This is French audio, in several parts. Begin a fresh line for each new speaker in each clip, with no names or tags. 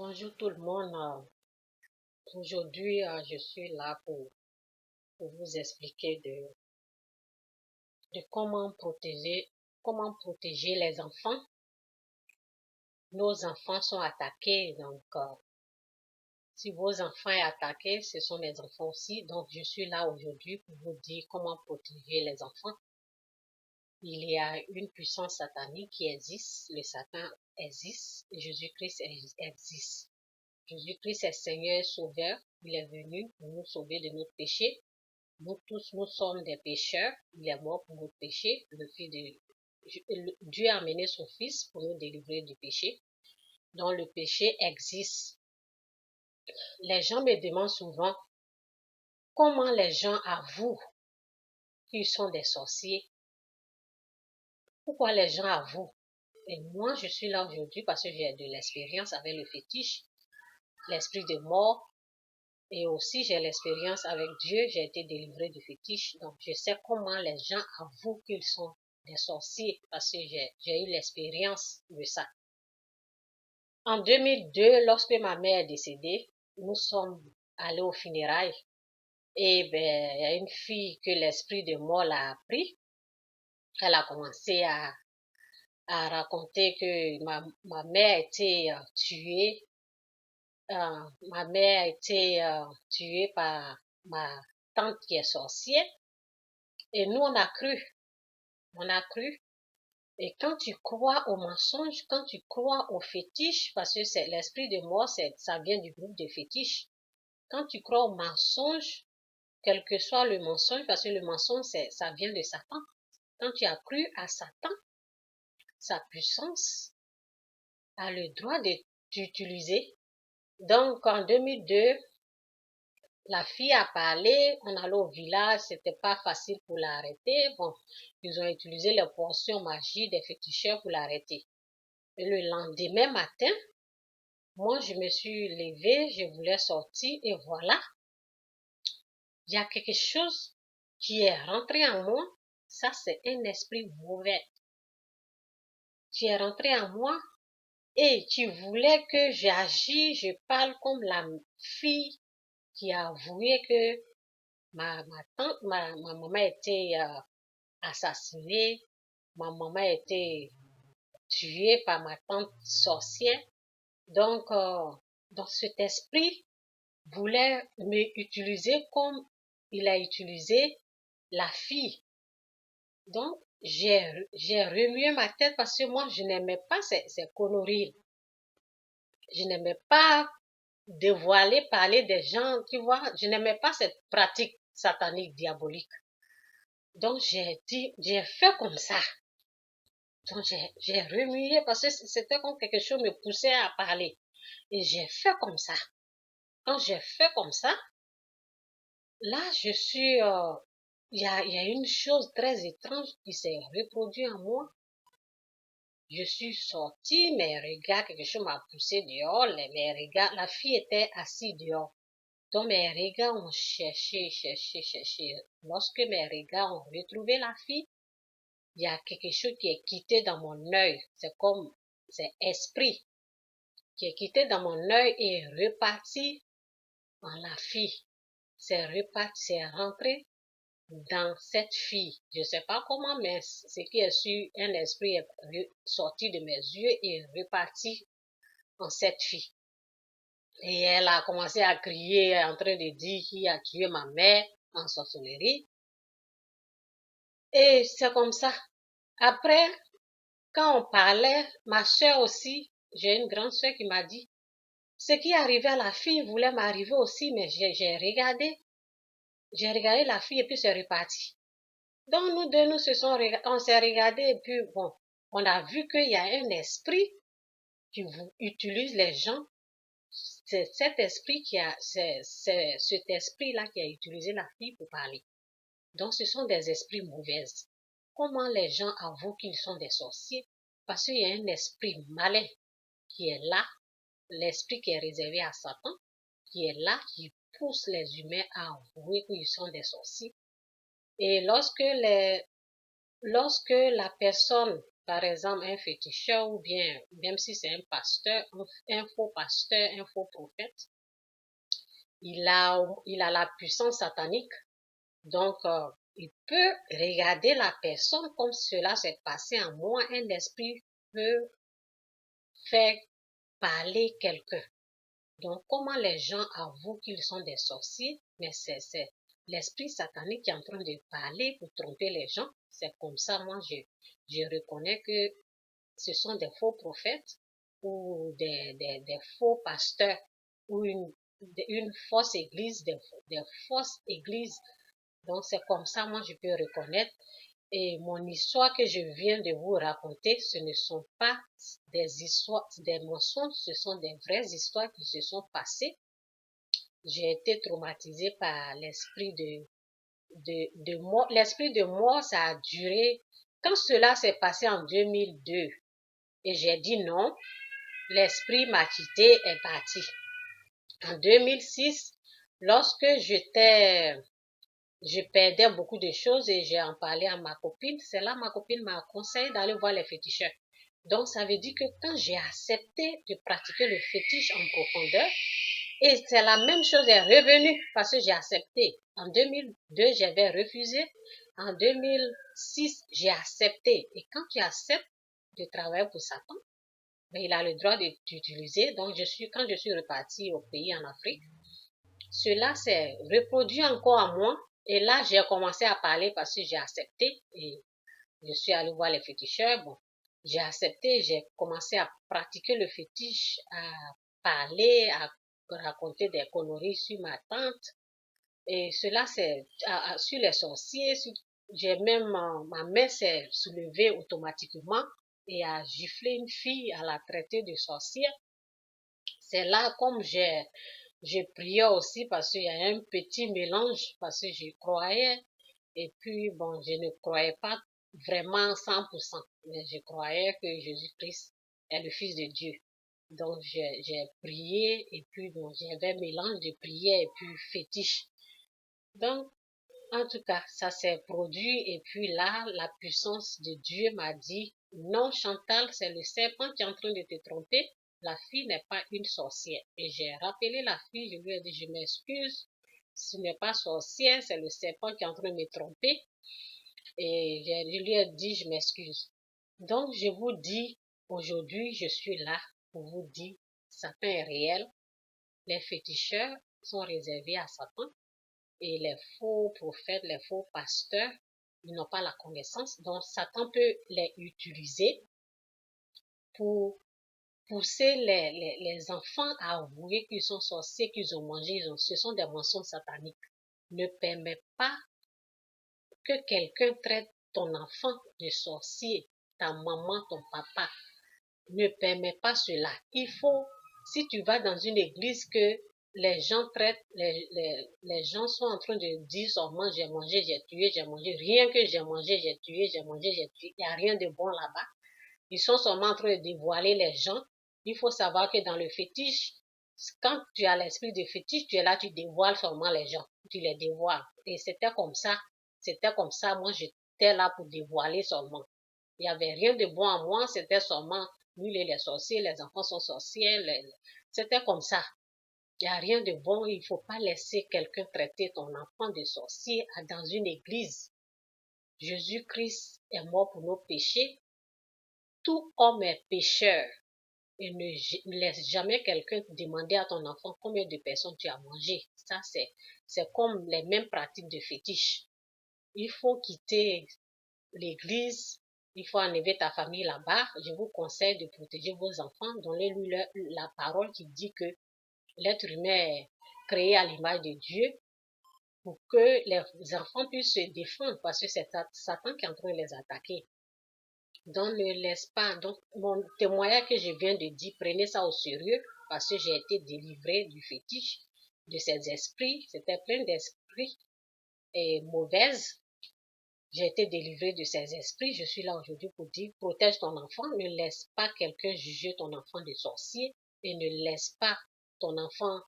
Bonjour tout le monde. Aujourd'hui, je suis là pour vous expliquer de comment protéger les enfants. Nos enfants sont attaqués, donc si vos enfants sont attaqués, ce sont mes enfants aussi. Donc je suis là aujourd'hui pour vous dire comment protéger les enfants. Il y a une puissance satanique qui existe, le Satan existe, Jésus-Christ existe. Jésus-Christ est Seigneur et Sauveur. Il est venu pour nous sauver de nos péchés. Nous tous, nous sommes des pécheurs. Il est mort pour nos péchés. Dieu a amené son Fils pour nous délivrer du péché. Donc le péché existe. Les gens me demandent souvent comment les gens avouent qu'ils sont des sorciers. Pourquoi les gens avouent? Et moi, je suis là aujourd'hui parce que j'ai de l'expérience avec le fétiche, l'esprit de mort. Et aussi, j'ai l'expérience avec Dieu, j'ai été délivrée du fétiche. Donc, je sais comment les gens avouent qu'ils sont des sorciers parce que j'ai eu l'expérience de ça. En 2002, lorsque ma mère est décédée, nous sommes allés aux funérailles. Et ben, il y a une fille que l'esprit de mort l'a appris. Elle a commencé à raconter que ma mère a été tuée. Ma mère a été tuée par ma tante qui est sorcière. Et nous, on a cru. On a cru. Et quand tu crois au mensonge, quand tu crois au fétiche, parce que c'est l'esprit de mort, ça vient du groupe de fétiches. Quand tu crois au mensonge, quel que soit le mensonge, parce que le mensonge, ça vient de Satan. Quand tu as cru à Satan, sa puissance a le droit d'utiliser. Donc, en 2002, la fille a parlé, on allait au village, c'était pas facile pour l'arrêter. Bon, ils ont utilisé les potions magiques des féticheurs pour l'arrêter. Et le lendemain matin, moi, je me suis levée, je voulais sortir et voilà, il y a quelque chose qui est rentré en moi. Ça, c'est un esprit mauvais qui est rentré en moi et qui voulait que j'agisse, je parle comme la fille qui a avoué que ma maman a été assassinée, ma maman a été tuée par ma tante sorcière. Donc cet esprit voulait me utiliser comme il a utilisé la fille. Donc, j'ai remué ma tête parce que moi, je n'aimais pas ces conneries. Je n'aimais pas dévoiler, parler des gens, tu vois. Je n'aimais pas cette pratique satanique, diabolique. Donc, j'ai fait comme ça. Donc, j'ai remué parce que c'était comme quelque chose me poussait à parler. Et j'ai fait comme ça. Quand j'ai fait comme ça, là, je suis... il y a une chose très étrange qui s'est reproduite en moi. Je suis sortie, mes regards, quelque chose m'a poussé dehors. Mes regards, la fille était assise dehors. Donc, mes regards ont cherché. Lorsque mes regards ont retrouvé la fille, il y a quelque chose qui est quitté dans mon œil. C'est esprit qui est quitté dans mon œil et reparti en la fille. C'est reparti, c'est rentré dans cette fille. Je ne sais pas comment, mais ce qui est sûr, un esprit est sorti de mes yeux et reparti en cette fille. Et elle a commencé à crier, en train de dire qui a tué ma mère en sorcellerie. Et c'est comme ça. Après, quand on parlait, ma soeur aussi, j'ai une grande soeur qui m'a dit, ce qui arrivait à la fille voulait m'arriver aussi, mais j'ai regardé la fille et puis c'est reparti. Donc nous deux, on s'est regardé et puis bon, on a vu qu'il y a un esprit qui utilise les gens. C'est cet esprit c'est cet esprit-là qui a utilisé la fille pour parler. Donc ce sont des esprits mauvais. Comment les gens avouent qu'ils sont des sorciers? Parce qu'il y a un esprit malin qui est là, l'esprit qui est réservé à Satan, qui est là, qui pousse les humains à avouer qu'ils sont des sorciers. Et lorsque la personne, par exemple un féticheur ou bien, même si c'est un pasteur, un faux pasteur, un faux prophète, il a la puissance satanique. Donc, il peut regarder la personne comme cela s'est passé en moi. Un esprit peut faire parler quelqu'un. Donc, comment les gens avouent qu'ils sont des sorciers, mais c'est l'esprit satanique qui est en train de parler pour tromper les gens. C'est comme ça, moi, je reconnais que ce sont des faux prophètes ou des faux pasteurs ou une fausse église, des fausses églises. Donc, c'est comme ça, moi, je peux reconnaître. Et mon histoire que je viens de vous raconter, ce ne sont pas des histoires, des mensonges, ce sont des vraies histoires qui se sont passées. J'ai été traumatisée par l'esprit de mort. L'esprit de mort, ça a duré. Quand cela s'est passé en 2002, et j'ai dit non, l'esprit m'a quitté, est parti. En 2006, lorsque je perdais beaucoup de choses et j'ai en parlé à ma copine. C'est là ma copine m'a conseillé d'aller voir les féticheurs. Donc, ça veut dire que quand j'ai accepté de pratiquer le fétiche en profondeur, et c'est la même chose est revenue parce que j'ai accepté. En 2002, j'avais refusé. En 2006, j'ai accepté. Et quand tu acceptes de travailler pour Satan, ben, il a le droit d'utiliser. Donc, quand je suis repartie au pays en Afrique, cela s'est reproduit encore en moi. Et là, j'ai commencé à parler parce que j'ai accepté. Et je suis allée voir les féticheurs. Bon, j'ai accepté, j'ai commencé à pratiquer le fétiche, à parler, à raconter des conneries sur ma tante. Et cela, c'est sur les sorciers. J'ai même, ma main s'est soulevée automatiquement et a giflé une fille, à la traiter de sorcière. C'est là, comme j'ai prié aussi parce qu'il y a un petit mélange, parce que je croyais, et puis bon, je ne croyais pas vraiment 100%, mais je croyais que Jésus-Christ est le Fils de Dieu. Donc j'ai prié, et puis bon, j'avais un mélange de prière et puis fétiche. Donc, en tout cas, ça s'est produit, et puis là, la puissance de Dieu m'a dit, non Chantal, c'est le serpent qui est en train de te tromper. La fille n'est pas une sorcière. Et j'ai rappelé la fille, je lui ai dit, je m'excuse, ce n'est pas sorcière, c'est le serpent qui est en train de me tromper. Et je lui ai dit, je m'excuse. Donc, je vous dis, aujourd'hui, je suis là pour vous dire, Satan est réel. Les féticheurs sont réservés à Satan. Et les faux prophètes, les faux pasteurs, ils n'ont pas la connaissance. Donc, Satan peut les utiliser pour pousser les enfants à avouer qu'ils sont sorciers, qu'ils ont mangé, ce sont des mensonges sataniques. Ne permets pas que quelqu'un traite ton enfant de sorcier, ta maman, ton papa. Ne permets pas cela. Il faut, si tu vas dans une église que les gens traitent, les gens sont en train de dire seulement j'ai mangé, j'ai tué, j'ai mangé, rien que j'ai mangé, j'ai tué, j'ai mangé, j'ai tué, il n'y a rien de bon là-bas. Ils sont seulement en train de dévoiler les gens. Il faut savoir que dans le fétiche, quand tu as l'esprit de fétiche, tu es là, tu dévoiles seulement les gens, tu les dévoiles. Et c'était comme ça, moi j'étais là pour dévoiler seulement. Il n'y avait rien de bon en moi, c'était seulement nul et les sorciers, les enfants sont sorciers, c'était comme ça. Il n'y a rien de bon, il ne faut pas laisser quelqu'un traiter ton enfant de sorcier dans une église. Jésus-Christ est mort pour nos péchés. Tout homme est pécheur. Et ne laisse jamais quelqu'un demander à ton enfant combien de personnes tu as mangé. Ça, c'est comme les mêmes pratiques de fétiche. Il faut quitter l'église, il faut enlever ta famille là-bas. Je vous conseille de protéger vos enfants. Donnez-lui la parole qui dit que l'être humain est créé à l'image de Dieu pour que les enfants puissent se défendre parce que c'est Satan qui est en train de les attaquer. Donc, ne laisse pas. Donc, mon témoignage que je viens de dire, prenez ça au sérieux parce que j'ai été délivrée du fétiche, de ces esprits. C'était plein d'esprits et mauvaises. J'ai été délivrée de ces esprits. Je suis là aujourd'hui pour dire, protège ton enfant. Ne laisse pas quelqu'un juger ton enfant de sorcier et ne laisse pas ton enfant,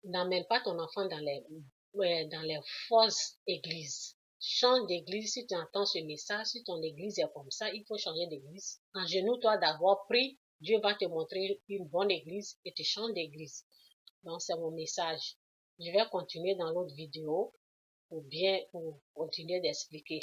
n'emmène pas ton enfant dans les fausses églises. Change d'église. Si tu entends ce message, si ton église est comme ça, il faut changer d'église. Agenouille-toi d'abord, prie. Dieu va te montrer une bonne église et tu changes d'église. Donc, c'est mon message. Je vais continuer dans l'autre vidéo pour continuer d'expliquer.